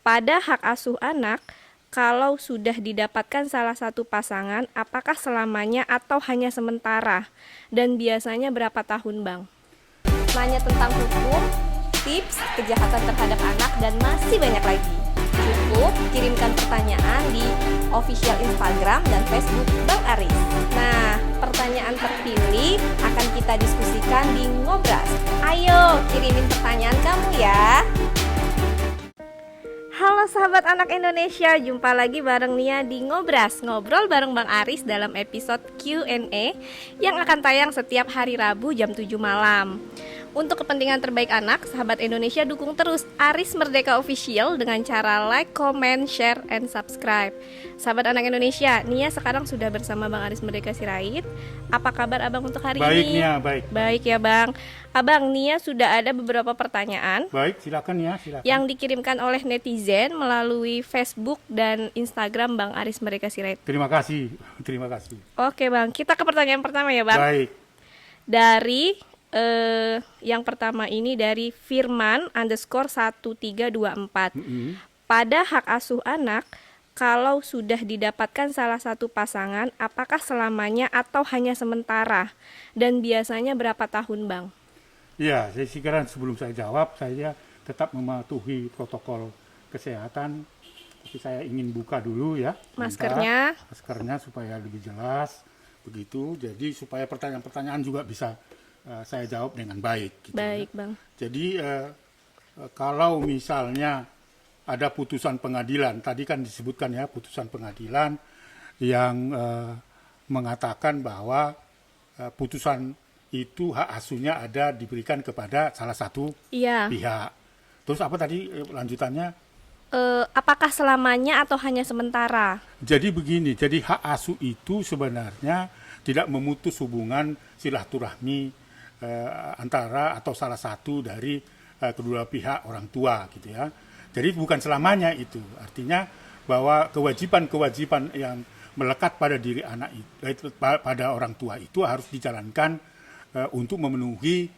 Pada hak asuh anak, kalau sudah didapatkan salah satu pasangan, apakah selamanya atau hanya sementara? Dan biasanya berapa tahun, Bang? Nanya tentang hukum, tips, kejahatan terhadap anak, dan masih banyak lagi. Cukup kirimkan pertanyaan di official Instagram dan Facebook Bang Aris. Nah, pertanyaan terpilih akan kita diskusikan di Ngobras. Ayo, kirimin pertanyaan kamu ya. Halo sahabat anak Indonesia, jumpa lagi bareng Nia di Ngobras, ngobrol bareng Bang Aris dalam episode Q&A yang akan tayang setiap hari Rabu jam 7 malam. Untuk kepentingan terbaik anak, sahabat Indonesia dukung terus Aris Merdeka Official dengan cara like, comment, share, and subscribe. Sahabat anak Indonesia, Nia sekarang sudah bersama Bang Aris Merdeka Sirait. Apa kabar Abang untuk hari Baik, ini? Nia, baik. Baik ya Bang. Abang, Nia sudah ada beberapa pertanyaan Baik, silakan ya, silakan. yang dikirimkan oleh netizen melalui Facebook dan Instagram Bang Aris Merdeka Sirait. Terima kasih, terima kasih. Oke Bang, kita ke pertanyaan pertama ya Bang. Baik, Dari yang pertama ini dari Firman _1324. Pada hak asuh anak, kalau sudah didapatkan salah satu pasangan, apakah selamanya atau hanya sementara? Dan biasanya berapa tahun Bang? ya, saya kira sebelum saya jawab, saya tetap mematuhi protokol kesehatan. Tapi saya ingin buka dulu ya. Maskernya. Maskernya supaya lebih jelas, begitu. Jadi supaya pertanyaan-pertanyaan juga bisa saya jawab dengan baik. Gitu, Baik ya. Bang. Jadi kalau misalnya ada putusan pengadilan, tadi kan disebutkan ya putusan pengadilan yang mengatakan bahwa putusan itu hak asuhnya ada diberikan kepada salah satu Iya. pihak. Terus apa tadi lanjutannya? Apakah selamanya atau hanya sementara? Jadi begini, jadi hak asuh itu sebenarnya tidak memutus hubungan silaturahmi antara atau salah satu dari kedua pihak orang tua gitu ya. Jadi bukan selamanya itu. Artinya bahwa kewajiban-kewajiban yang melekat pada diri anak itu, pada orang tua itu harus dijalankan untuk memenuhi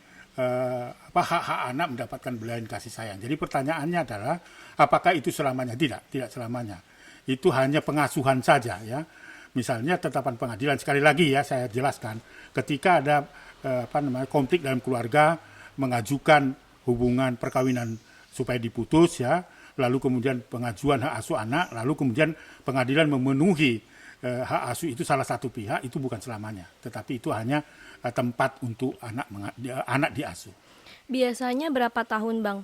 hak-hak anak mendapatkan belayan kasih sayang. Jadi pertanyaannya adalah apakah itu selamanya? Tidak selamanya. Itu hanya pengasuhan saja ya. Misalnya tetapan pengadilan, sekali lagi ya saya jelaskan, ketika ada konflik dalam keluarga, mengajukan hubungan perkawinan supaya diputus ya, lalu kemudian pengajuan hak asuh anak, lalu kemudian pengadilan memenuhi hak asuh itu salah satu pihak, itu bukan selamanya, tetapi itu hanya tempat untuk anak diasuh. Biasanya berapa tahun Bang?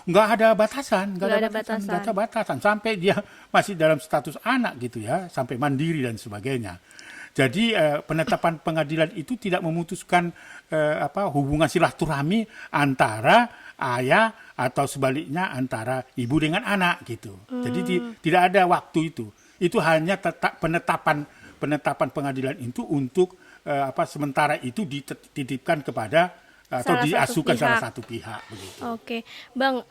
Nggak ada batasan, Nggak ada batasan. sampai dia masih dalam status anak gitu ya, sampai mandiri dan sebagainya. Jadi penetapan pengadilan itu tidak memutuskan hubungan silaturahmi antara ayah atau sebaliknya antara ibu dengan anak gitu. Jadi tidak ada waktu itu. Itu hanya penetapan pengadilan itu untuk sementara itu dititipkan kepada atau diasuhkan salah satu pihak begitu. Oke, Bang,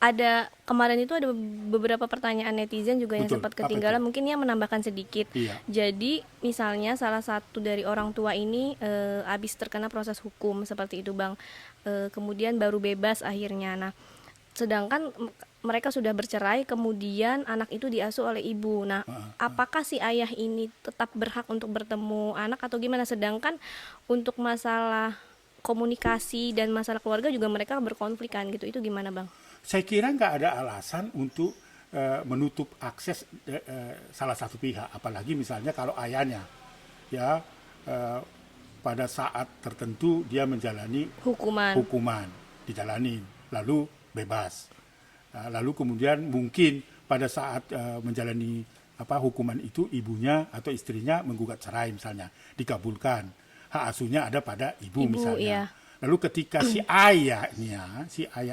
ada kemarin itu ada beberapa pertanyaan netizen juga yang Betul. sempat ketinggalan. Mungkin yang menambahkan sedikit. Iya. Jadi misalnya salah satu dari orang tua ini habis terkena proses hukum seperti itu, Bang. Kemudian baru bebas akhirnya. Nah, sedangkan mereka sudah bercerai, kemudian anak itu diasuh oleh ibu. Nah, apakah si ayah ini tetap berhak untuk bertemu anak atau gimana? Sedangkan untuk masalah komunikasi dan masalah keluarga juga mereka berkonflik kan gitu. Itu gimana Bang? Saya kira nggak ada alasan untuk menutup akses salah satu pihak, apalagi misalnya kalau ayahnya ya pada saat tertentu dia menjalani hukuman dijalanin lalu bebas, lalu kemudian mungkin pada saat menjalani hukuman itu ibunya atau istrinya menggugat cerai misalnya, dikabulkan, hak asuhnya ada pada ibu misalnya. Iya. Lalu ketika si ayah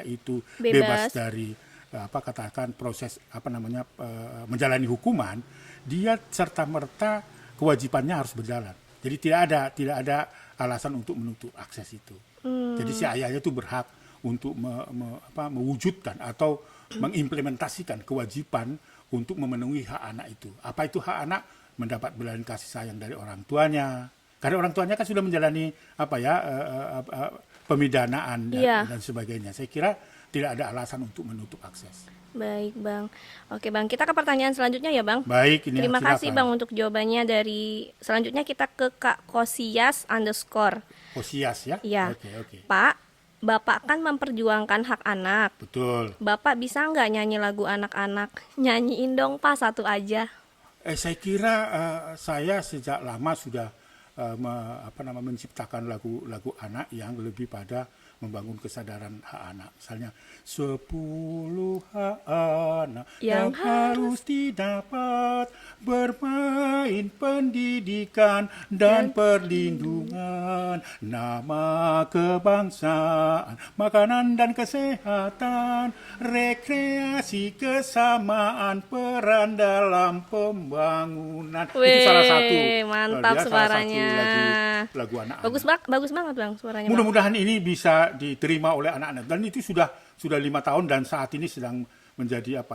itu bebas dari katakan proses menjalani hukuman, dia serta merta kewajibannya harus berjalan. Jadi tidak ada alasan untuk menutup akses itu. Jadi si ayahnya itu berhak untuk mewujudkan atau mengimplementasikan kewajiban untuk memenuhi hak anak itu. Apa itu hak anak? Mendapat belayan kasih sayang dari orang tuanya. Karena orang tuanya kan sudah menjalani pemidanaan dan sebagainya. Saya kira tidak ada alasan untuk menutup akses. Baik Bang. Oke Bang, kita ke pertanyaan selanjutnya ya Bang. Baik, ini Terima kasih silakan. Bang untuk jawabannya. Dari selanjutnya kita ke Kak Kosias underscore. Kosias ya? Iya. Oke. Pak, Bapak kan memperjuangkan hak anak. Betul. Bapak bisa nggak nyanyi lagu anak-anak? Nyanyiin dong Pak, satu aja. Saya kira saya sejak lama sudah menciptakan lagu-lagu anak yang lebih pada membangun kesadaran hak anak. Misalnya 10 hak anak yang harus didapat, bermain, pendidikan dan perlindungan, nama kebangsaan, makanan dan kesehatan, rekreasi, kesamaan, peran dalam pembangunan. Itu salah satu. Mantap suaranya. Lagu anak-anak. Bagus banget Bang suaranya. Mudah-mudahan ini bisa diterima oleh anak-anak, dan itu sudah 5 tahun dan saat ini sedang menjadi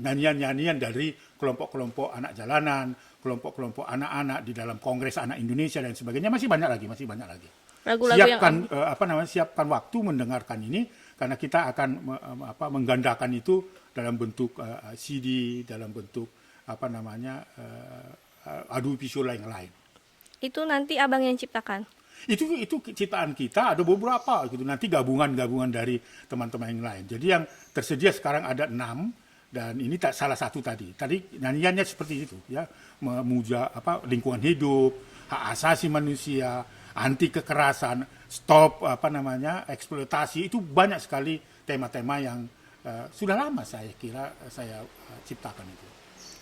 nyanyian-nyanyian dari kelompok-kelompok anak jalanan, kelompok-kelompok anak-anak di dalam Kongres Anak Indonesia dan sebagainya. Masih banyak lagi. Lagu-lagu Siapkan waktu mendengarkan ini, karena kita akan menggandakan itu dalam bentuk CD, dalam bentuk audiovisual yang lain. Itu nanti Abang yang ciptakan? Itu ciptaan kita, ada beberapa gitu, nanti gabungan dari teman-teman yang lain. Jadi yang tersedia sekarang ada 6, dan ini salah satu tadi nyanyiannya seperti itu ya, memuja lingkungan hidup, hak asasi manusia, anti kekerasan, stop eksploitasi. Itu banyak sekali tema-tema yang sudah lama saya kira saya ciptakan itu.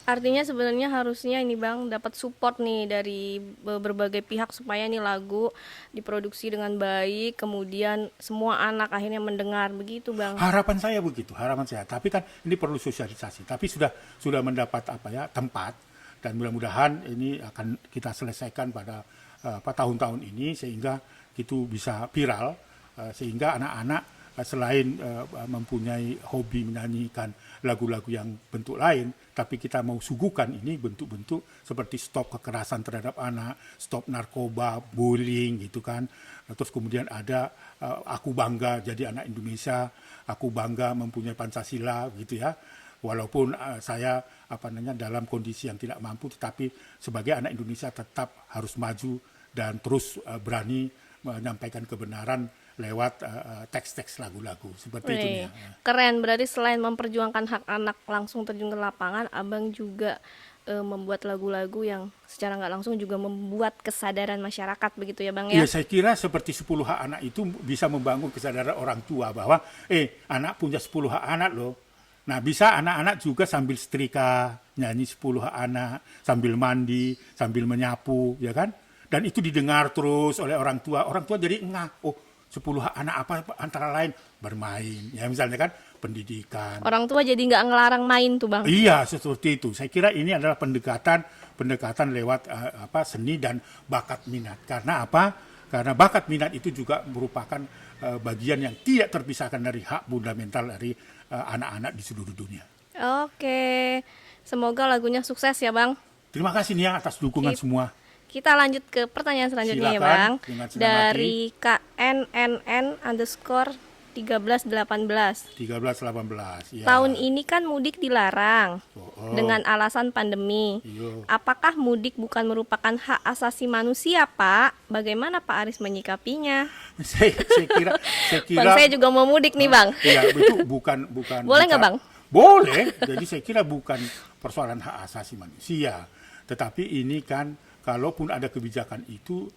Artinya sebenarnya harusnya ini Bang dapat support nih dari berbagai pihak supaya ini lagu diproduksi dengan baik, kemudian semua anak akhirnya mendengar, begitu Bang. Harapan saya begitu, Tapi kan ini perlu sosialisasi. Tapi sudah mendapat tempat, dan mudah-mudahan ini akan kita selesaikan pada tahun-tahun ini sehingga itu bisa viral, sehingga anak-anak selain mempunyai hobi menyanyikan lagu-lagu yang bentuk lain, tapi kita mau suguhkan ini bentuk-bentuk seperti stop kekerasan terhadap anak, stop narkoba, bullying gitu kan. Terus kemudian ada aku bangga jadi anak Indonesia, aku bangga mempunyai Pancasila gitu ya. Walaupun saya dalam kondisi yang tidak mampu, tetapi sebagai anak Indonesia tetap harus maju dan terus berani menyampaikan kebenaran lewat teks-teks lagu-lagu seperti itu ya. Keren, berarti selain memperjuangkan hak anak langsung terjun ke lapangan, Abang juga membuat lagu-lagu yang secara nggak langsung juga membuat kesadaran masyarakat, begitu ya Bang ya? Iya, saya kira seperti 10 hak anak itu bisa membangun kesadaran orang tua bahwa anak punya 10 hak anak loh. Nah, bisa anak-anak juga sambil setrika nyanyi 10 hak anak, sambil mandi, sambil menyapu, ya kan? Dan itu didengar terus oleh orang tua. Orang tua jadi 10 hak anak apa antara lain bermain, ya misalnya kan pendidikan. Orang tua jadi nggak ngelarang main tuh Bang. Iya, seperti itu. Saya kira ini adalah pendekatan lewat seni dan bakat minat. Karena apa? Karena bakat minat itu juga merupakan bagian yang tidak terpisahkan dari hak fundamental dari anak-anak di seluruh dunia. Oke, semoga lagunya sukses ya Bang. Terima kasih Nia atas dukungan semua. Kita lanjut ke pertanyaan selanjutnya. Silakan, ya Bang. dari KNNN underscore 1318. 1318. Ya. Tahun ini kan mudik dilarang dengan alasan pandemi. Iyo. Apakah mudik bukan merupakan hak asasi manusia, Pak? Bagaimana Pak Aris menyikapinya? saya kira Bang, saya juga mau mudik nih, Bang. Iya, itu bukan. Boleh nggak, Bang? Boleh. Jadi saya kira bukan persoalan hak asasi manusia, tetapi ini kan kalaupun ada kebijakan itu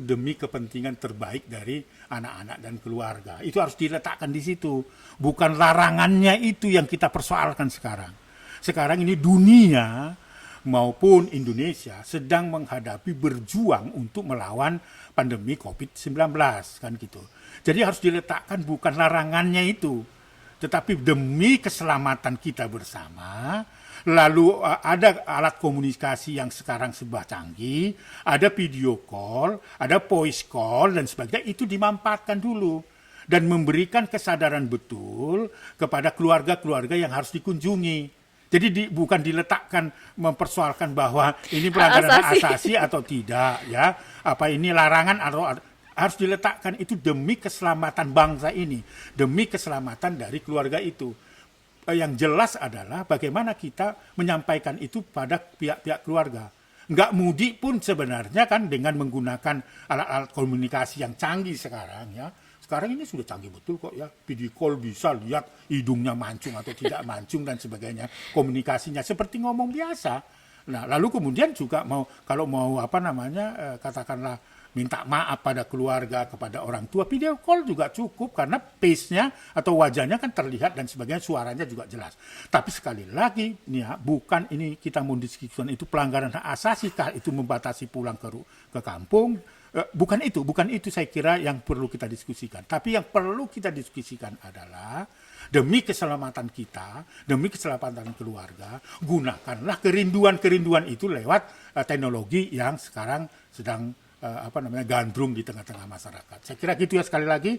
demi kepentingan terbaik dari anak-anak dan keluarga. Itu harus diletakkan di situ. Bukan larangannya itu yang kita persoalkan sekarang. Sekarang ini dunia maupun Indonesia sedang berjuang untuk melawan pandemi COVID-19 kan gitu. Jadi harus diletakkan bukan larangannya itu, tetapi demi keselamatan kita bersama. Lalu ada alat komunikasi yang sekarang serba canggih, ada video call, ada voice call dan sebagainya, itu dimanfaatkan dulu dan memberikan kesadaran betul kepada keluarga-keluarga yang harus dikunjungi. Jadi bukan diletakkan mempersoalkan bahwa ini pelanggaran hak asasi atau tidak ya, apa ini larangan atau harus diletakkan itu demi keselamatan bangsa ini, demi keselamatan dari keluarga itu. Yang jelas adalah bagaimana kita menyampaikan itu pada pihak-pihak keluarga. Nggak mudik pun sebenarnya kan dengan menggunakan alat-alat komunikasi yang canggih sekarang ya. Sekarang ini sudah canggih betul kok ya. Video call bisa lihat hidungnya mancung atau tidak mancung dan sebagainya. Komunikasinya seperti ngomong biasa. Nah, lalu kemudian juga kalau mau katakanlah minta maaf pada keluarga, kepada orang tua, video call juga cukup karena pace-nya atau wajahnya kan terlihat dan sebagainya, suaranya juga jelas. Tapi sekali lagi, nih ya, bukan ini kita mau diskusikan itu pelanggaran hak asasi kah itu membatasi pulang ke kampung. Bukan itu saya kira yang perlu kita diskusikan. Tapi yang perlu kita diskusikan adalah demi keselamatan kita, demi keselamatan keluarga, gunakanlah kerinduan itu lewat teknologi yang sekarang sedang gandrung di tengah-tengah masyarakat. Saya kira gitu ya, sekali lagi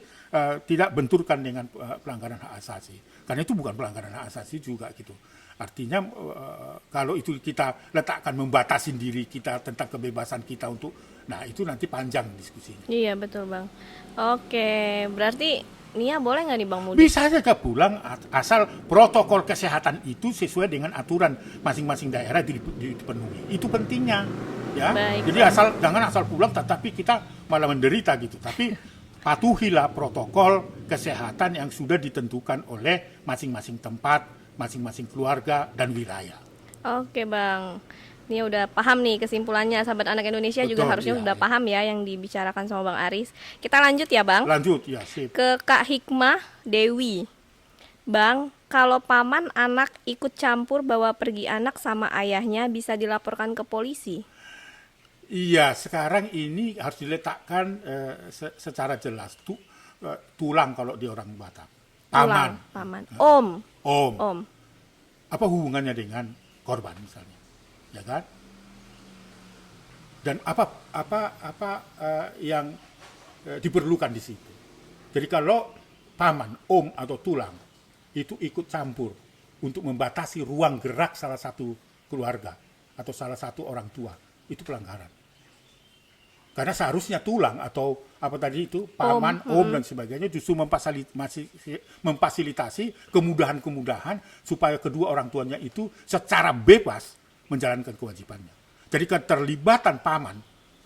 tidak benturkan dengan pelanggaran hak asasi. Karena itu bukan pelanggaran hak asasi juga gitu. Artinya kalau itu kita letakkan membatasi diri kita tentang kebebasan kita untuk, nah itu nanti panjang diskusinya. Iya betul Bang. Oke, berarti Nia boleh nggak nih Bang mudik? Bisa saja pulang asal protokol kesehatan itu sesuai dengan aturan masing-masing daerah dipenuhi. Itu pentingnya. Ya, Baik, jadi jangan asal pulang tetapi kita malah menderita gitu. Tapi patuhilah protokol kesehatan yang sudah ditentukan oleh masing-masing tempat, masing-masing keluarga dan wilayah. Oke Bang, ini udah paham nih kesimpulannya. Sahabat Anak Indonesia juga Betul, harusnya iya, udah iya. paham ya yang dibicarakan sama Bang Aris. Kita lanjut ya Bang, Lanjut ya, sip. ke Kak Hikmah Dewi. Bang, kalau paman anak ikut campur bawa pergi anak sama ayahnya bisa dilaporkan ke polisi? Iya, sekarang ini harus diletakkan secara jelas. Tulang kalau di orang Batak. Paman. Paman. Om. Om. Apa hubungannya dengan korban misalnya, ya kan? Dan apa yang diperlukan di situ. Jadi kalau paman, om atau tulang itu ikut campur untuk membatasi ruang gerak salah satu keluarga atau salah satu orang tua, itu pelanggaran. Karena seharusnya tulang atau apa tadi itu paman, om dan sebagainya justru memfasilitasi kemudahan-kemudahan supaya kedua orang tuanya itu secara bebas menjalankan kewajibannya. Jadi keterlibatan paman,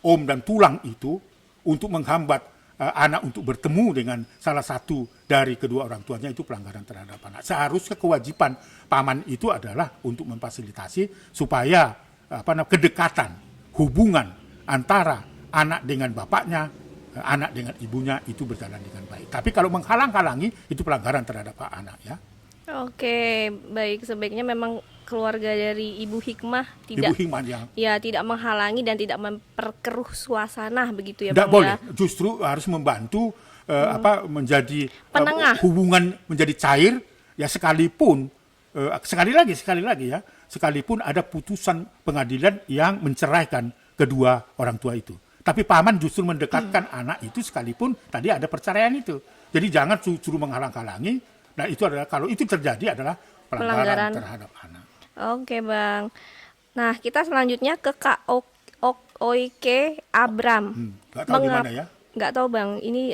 om dan tulang itu untuk menghambat anak untuk bertemu dengan salah satu dari kedua orang tuanya itu pelanggaran terhadap anak. Seharusnya kewajiban paman itu adalah untuk memfasilitasi supaya kedekatan, hubungan antara anak dengan bapaknya, anak dengan ibunya itu berjalan dengan baik. Tapi kalau menghalang-halangi itu pelanggaran terhadap hak anak ya. Oke, baik, sebaiknya memang keluarga dari Ibu Hikmah tidak Ibu Hikmah yang tidak menghalangi dan tidak memperkeruh suasana begitu ya tidak Bang boleh, ya. justru harus membantu menjadi Penengah. hubungan menjadi cair ya, sekalipun sekali lagi ya, sekalipun ada putusan pengadilan yang menceraikan kedua orang tua itu. Tapi paman justru mendekatkan anak itu sekalipun tadi ada perceraian itu. Jadi jangan justru menghalang-halangi. Nah itu adalah, kalau itu terjadi adalah pelanggaran terhadap anak. Oke Bang. Nah kita selanjutnya ke Kak Oike Abram. Nggak tahu di mana ya? Nggak tahu Bang, ini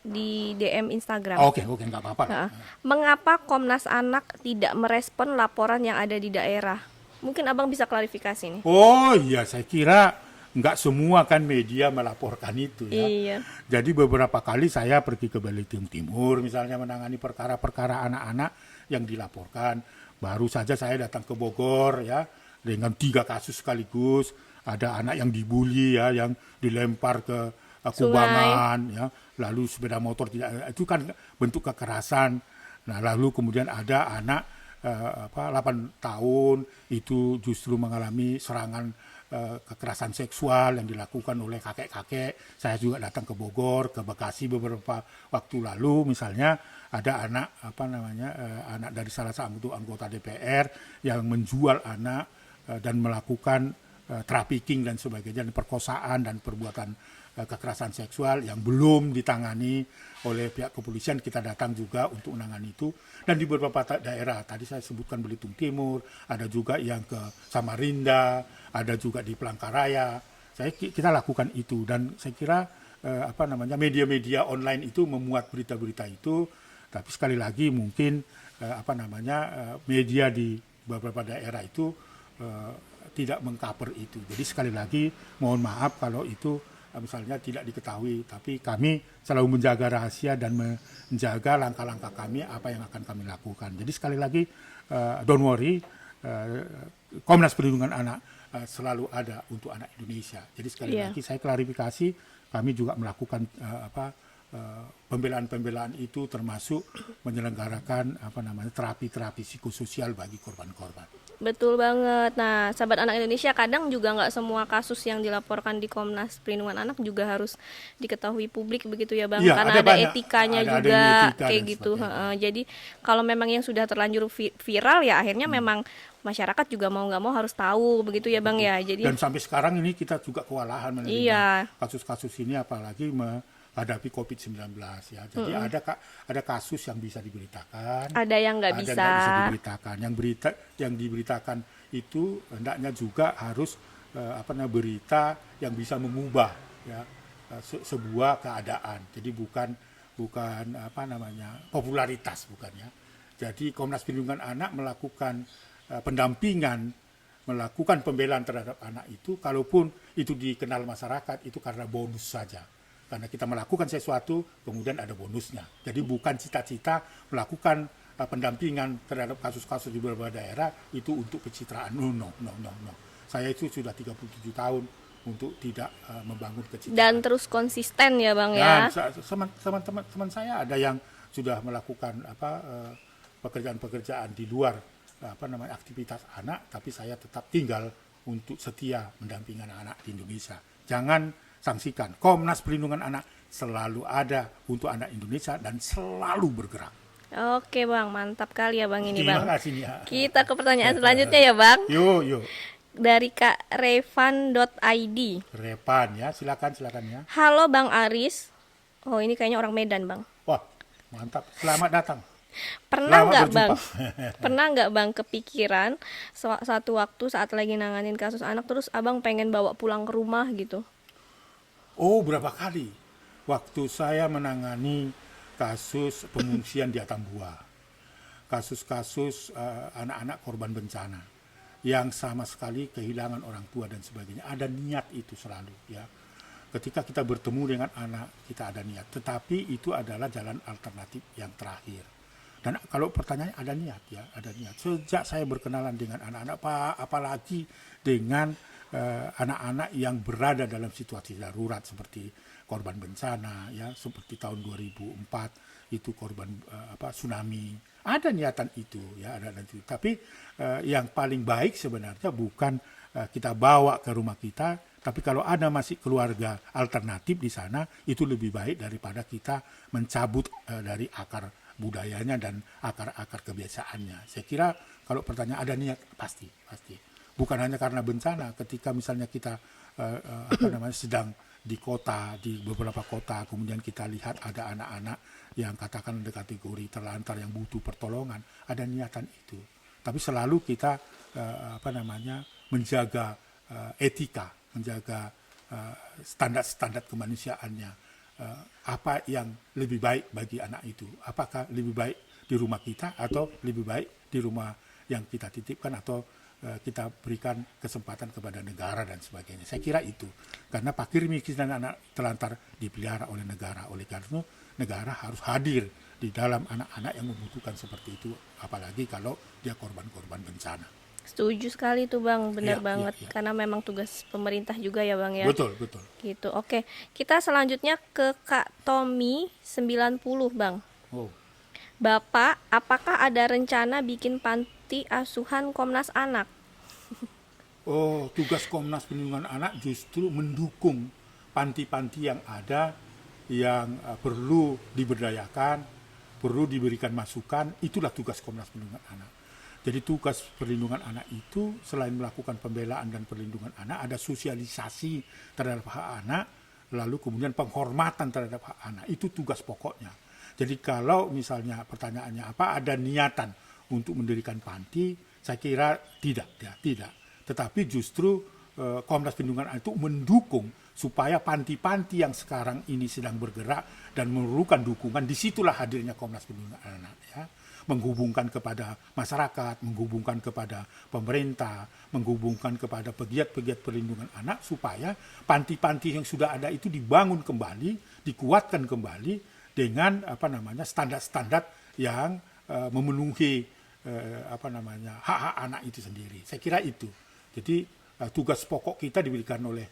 di DM Instagram. Oke, nggak apa-apa. Nah, mengapa Komnas Anak tidak merespon laporan yang ada di daerah? Mungkin Abang bisa klarifikasi nih. Oh iya, saya kira nggak semua kan media melaporkan itu ya. Iya. Jadi beberapa kali saya pergi ke Belitung Timur misalnya menangani perkara-perkara anak-anak yang dilaporkan. Baru saja saya datang ke Bogor ya dengan 3 kasus sekaligus. Ada anak yang dibully ya, yang dilempar ke kubangan ya, lalu sepeda motor tidak, itu kan bentuk kekerasan. Nah lalu kemudian ada anak 8 tahun itu justru mengalami serangan kekerasan seksual yang dilakukan oleh kakek-kakek. Saya juga datang ke Bogor, ke Bekasi beberapa waktu lalu misalnya ada anak anak dari salah satu anggota DPR yang menjual anak dan melakukan trafficking dan sebagainya, dan perkosaan dan perbuatan kekerasan seksual yang belum ditangani oleh pihak kepolisian. Kita datang juga untuk menangani itu. Dan di beberapa daerah, tadi saya sebutkan Belitung Timur, ada juga yang ke Samarinda, ada juga di Palangkaraya. Kita lakukan itu, dan saya kira media-media online itu memuat berita-berita itu, tapi sekali lagi mungkin media di beberapa daerah itu tidak mengcover itu. Jadi sekali lagi mohon maaf kalau itu misalnya tidak diketahui, tapi kami selalu menjaga rahasia dan menjaga langkah-langkah kami apa yang akan kami lakukan. Jadi sekali lagi don't worry, Komnas Perlindungan Anak selalu ada untuk anak Indonesia. Jadi sekali lagi saya klarifikasi, kami juga melakukan pembelaan-pembelaan itu termasuk menyelenggarakan terapi-terapi psikososial bagi korban-korban. Betul banget. Nah, sahabat anak Indonesia, kadang juga nggak semua kasus yang dilaporkan di Komnas Perlindungan Anak juga harus diketahui publik begitu ya Bang, Iya, karena ada banyak, etikanya ada juga etika kayak dan gitu. sebagainya. Jadi kalau memang yang sudah terlanjur viral ya akhirnya memang masyarakat juga mau nggak mau harus tahu begitu ya Bang ya. Jadi Dan sampai sekarang ini kita juga kewalahan menerima kasus-kasus ini, apalagi menghadapi COVID-19 ya. Jadi ada kasus yang bisa diberitakan, ada yang nggak bisa. diberitakan. Yang diberitakan itu hendaknya juga harus berita yang bisa mengubah ya sebuah keadaan. Jadi bukan popularitas, bukan ya. Jadi Komnas Perlindungan Anak melakukan pendampingan, melakukan pembelaan terhadap anak itu, kalaupun itu dikenal masyarakat itu karena bonus saja. Karena kita melakukan sesuatu, kemudian ada bonusnya. Jadi bukan cita-cita melakukan pendampingan terhadap kasus-kasus di beberapa daerah itu untuk pencitraan. No. Saya itu sudah 37 tahun untuk tidak membangun kecintaan. Dan terus konsisten ya Bang ya. ya. Teman saya ada yang sudah melakukan pekerjaan-pekerjaan di luar aktivitas anak, tapi saya tetap tinggal untuk setia mendampingi anak-anak di Indonesia. Jangan sangsikan, Komnas Perlindungan Anak selalu ada untuk anak Indonesia dan selalu bergerak. Oke Bang, mantap kali ya Bang ini Terima Bang. kasih ya. Kita ke pertanyaan selanjutnya ya Bang. Yuk. Dari Kak Revan.id. Revan ya, silakan ya. Halo Bang Aris. Oh ini kayaknya orang Medan Bang. Wah, mantap. Selamat datang. Pernah nggak bang kepikiran satu waktu saat lagi nanganin kasus anak terus abang pengen bawa pulang ke rumah gitu? Oh, berapa kali. Waktu saya menangani kasus pengungsian di Atambua, kasus-kasus anak-anak korban bencana yang sama sekali kehilangan orang tua dan sebagainya, ada niat itu selalu ya. Ketika kita bertemu dengan anak, kita ada niat, tetapi itu adalah jalan alternatif yang terakhir. Dan kalau pertanyaannya ada niat. Sejak saya berkenalan dengan anak-anak, apalagi dengan anak-anak yang berada dalam situasi darurat seperti korban bencana, ya seperti tahun 2004 itu korban tsunami. Ada niatan itu, ya ada itu. Tapi yang paling baik sebenarnya bukan kita bawa ke rumah kita, tapi kalau ada masih keluarga alternatif di sana, itu lebih baik daripada kita mencabut dari akar budayanya dan akar-akar kebiasaannya. Saya kira kalau pertanyaan ada niat pasti. Bukan hanya karena bencana, ketika misalnya kita sedang di kota, di beberapa kota, kemudian kita lihat ada anak-anak yang katakan ada kategori terlantar yang butuh pertolongan, ada niatan itu. Tapi selalu kita menjaga etika, menjaga standar-standar kemanusiaannya. Apa yang lebih baik bagi anak itu, apakah lebih baik di rumah kita atau lebih baik di rumah yang kita titipkan atau kita berikan kesempatan kepada negara dan sebagainya. Saya kira itu, karena fakir miskin dan anak terlantar dipelihara oleh negara, oleh karena negara harus hadir di dalam anak-anak yang membutuhkan seperti itu, apalagi kalau dia korban-korban bencana. Setuju sekali tuh Bang, benar banget. Ya. Karena memang tugas pemerintah juga ya Bang ya. Betul. Gitu. Oke, kita selanjutnya ke Kak Tommy 90 Bang. Oh. Bapak, apakah ada rencana bikin panti asuhan Komnas Anak? Oh, tugas Komnas Perlindungan Anak justru mendukung panti-panti yang ada, yang perlu diberdayakan, perlu diberikan masukan. Itulah tugas Komnas Perlindungan Anak. Jadi tugas perlindungan anak itu selain melakukan pembelaan dan perlindungan anak, ada sosialisasi terhadap hak anak, lalu kemudian penghormatan terhadap hak anak. Itu tugas pokoknya. Jadi kalau misalnya pertanyaannya apa, ada niatan untuk mendirikan panti, saya kira tidak. Tetapi justru Komnas Perlindungan Anak itu mendukung supaya panti-panti yang sekarang ini sedang bergerak dan memerlukan dukungan, disitulah hadirnya Komnas Perlindungan Anak, ya, menghubungkan kepada masyarakat, menghubungkan kepada pemerintah, menghubungkan kepada pegiat-pegiat perlindungan anak supaya panti-panti yang sudah ada itu dibangun kembali, dikuatkan kembali dengan standar-standar yang memenuhi hak-hak anak itu sendiri. Saya kira itu. Jadi tugas pokok kita diberikan oleh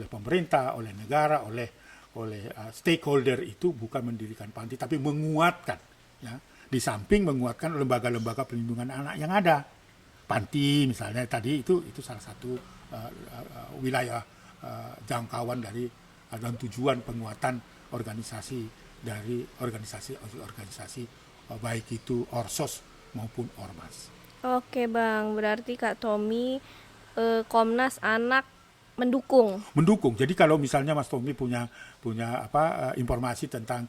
pemerintah, oleh negara, oleh stakeholder itu bukan mendirikan panti, tapi menguatkan, ya. Di samping menguatkan lembaga-lembaga perlindungan anak yang ada. Panti misalnya tadi itu salah satu wilayah jangkauan dari dan tujuan penguatan organisasi baik itu Orsos maupun Ormas. Oke Bang, berarti Kak Tommy, Komnas Anak mendukung. Jadi kalau misalnya Mas Tommy punya informasi tentang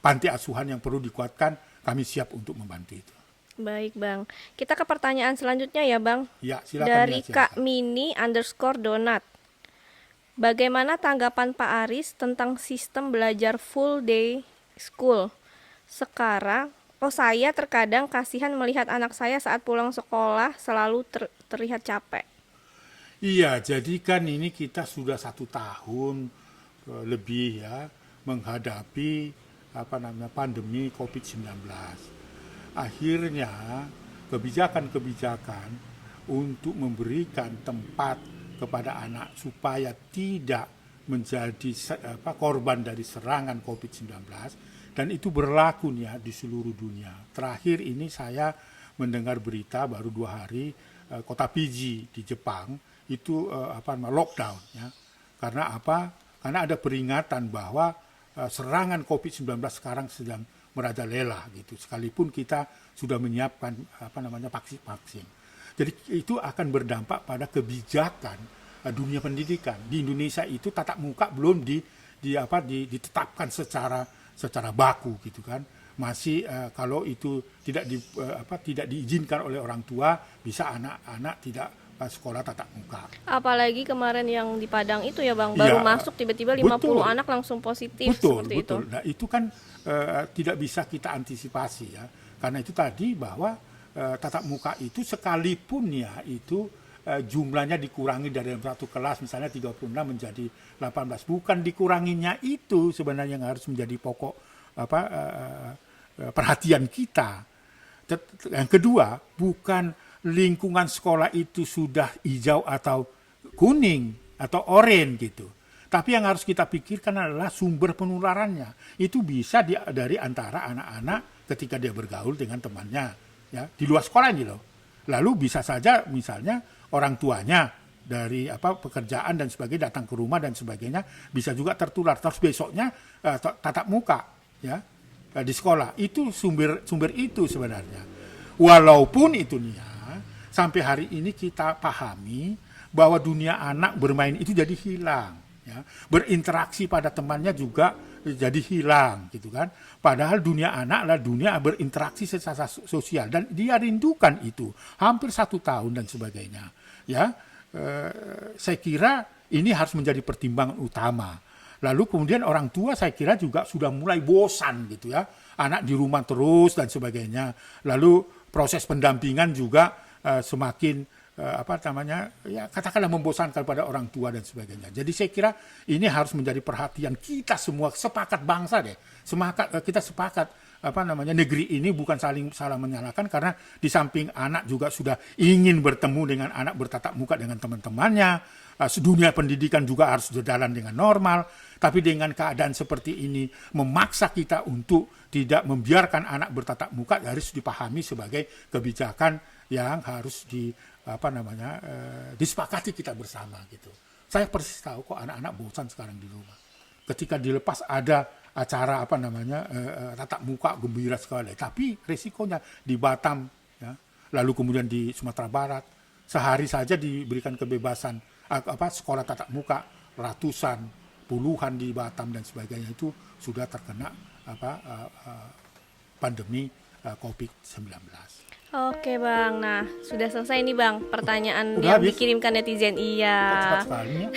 panti asuhan yang perlu dikuatkan, kami siap untuk membantu itu. Baik Bang, kita ke pertanyaan selanjutnya ya Bang. Ya, silakan. Dari ya, Kak Mini_Donat. Bagaimana tanggapan Pak Aris tentang sistem belajar full day school? Sekarang, saya terkadang kasihan melihat anak saya saat pulang sekolah selalu terlihat capek. Iya, jadi kan ini kita sudah 1 tahun lebih ya menghadapi pandemi COVID-19. Akhirnya kebijakan-kebijakan untuk memberikan tempat kepada anak supaya tidak menjadi korban dari serangan COVID-19, dan itu berlaku nih ya di seluruh dunia. Terakhir ini saya mendengar berita baru 2 hari kota Fiji di Jepang itu lockdown, ya. Karena apa? Karena ada peringatan bahwa serangan COVID-19 sekarang sedang merajalela gitu. Sekalipun kita sudah menyiapkan vaksin. Jadi itu akan berdampak pada kebijakan dunia pendidikan. Di Indonesia itu tatap muka belum ditetapkan secara baku gitu kan. Masih kalau itu tidak diizinkan oleh orang tua, bisa anak-anak tidak sekolah tatap muka. Apalagi kemarin yang di Padang itu ya Bang, baru masuk tiba-tiba 50 anak langsung positif seperti itu. Nah itu kan tidak bisa kita antisipasi ya. Karena itu tadi bahwa tatap muka itu sekalipun ya itu jumlahnya dikurangi dari satu kelas misalnya 36 menjadi 18. Bukan dikuranginya itu sebenarnya yang harus menjadi pokok perhatian kita. Yang kedua, bukan lingkungan sekolah itu sudah hijau atau kuning atau oranye gitu. Tapi yang harus kita pikirkan adalah sumber penularannya. Itu bisa dari antara anak-anak ketika dia bergaul dengan temannya, ya, di luar sekolah ini loh. Lalu bisa saja misalnya orang tuanya dari pekerjaan dan sebagainya datang ke rumah dan sebagainya bisa juga tertular. Terus besoknya tatap muka, ya, di sekolah. Itu sumber itu sebenarnya. Walaupun itu nih ya, sampai hari ini kita pahami bahwa dunia anak bermain itu jadi hilang, ya. Berinteraksi pada temannya juga jadi hilang gitu kan. Padahal dunia anak adalah dunia berinteraksi secara sosial dan dia rindukan itu hampir 1 tahun dan sebagainya, ya. Saya kira ini harus menjadi pertimbangan utama. Lalu kemudian orang tua saya kira juga sudah mulai bosan gitu ya, anak di rumah terus dan sebagainya. Lalu proses pendampingan juga semakin katakanlah membosankan pada orang tua dan sebagainya. Jadi saya kira ini harus menjadi perhatian kita semua, sepakat bangsa deh. Kita sepakat negeri ini bukan salah menyalahkan, karena di samping anak juga sudah ingin bertemu dengan anak, bertatap muka dengan teman-temannya. Dunia pendidikan juga harus berjalan dengan normal. Tapi dengan keadaan seperti ini memaksa kita untuk tidak membiarkan anak bertatap muka harus dipahami sebagai kebijakan yang harus disepakati kita bersama gitu. Saya persis tahu kok anak-anak bosan sekarang di rumah. Ketika dilepas ada acara tatap muka gembira sekali, tapi resikonya di Batam, ya, lalu kemudian di Sumatera Barat sehari saja diberikan kebebasan sekolah tatap muka, ratusan, puluhan di Batam dan sebagainya itu sudah terkena pandemi COVID-19. Oke Bang, nah sudah selesai nih Bang pertanyaan Udah yang habis? dikirimkan netizen. Cepat Iya. sekali ya.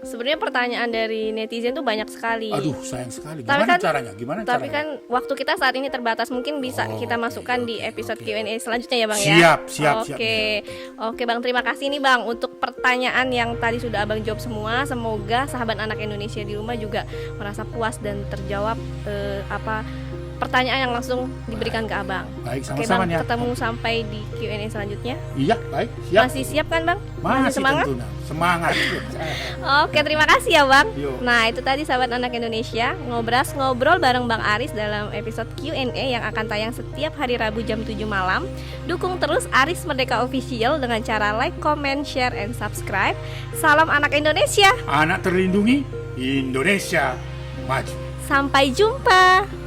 Sebenarnya pertanyaan dari netizen tuh banyak sekali. Aduh, sayang sekali. Tapi Gimana kan- caranya? Gimana Tapi caranya? kan waktu kita saat ini terbatas, mungkin bisa Oh, kita oke, masukkan di oke, episode oke. Q&A selanjutnya ya Bang ya. Siap, siap, siap, Oke. Oke Bang, terima kasih nih Bang untuk pertanyaan yang tadi sudah Abang jawab semua. Semoga sahabat anak Indonesia di rumah juga merasa puas dan terjawab pertanyaan yang langsung diberikan ke Abang. Baik, Oke sama-sama Bang, ya. ketemu sampai di Q&A selanjutnya. Iya, baik, siap. Masih siap kan Bang? Masih semangat? tentunya. Semangat. Oke, terima kasih ya Bang. Yuk. Nah, itu tadi sahabat anak Indonesia, ngobrol bareng Bang Aris dalam episode Q&A yang akan tayang setiap hari Rabu jam 7 malam. Dukung terus Aris Merdeka Official dengan cara like, comment, share, and subscribe. Salam anak Indonesia. Anak terlindungi, Indonesia maju. Sampai jumpa.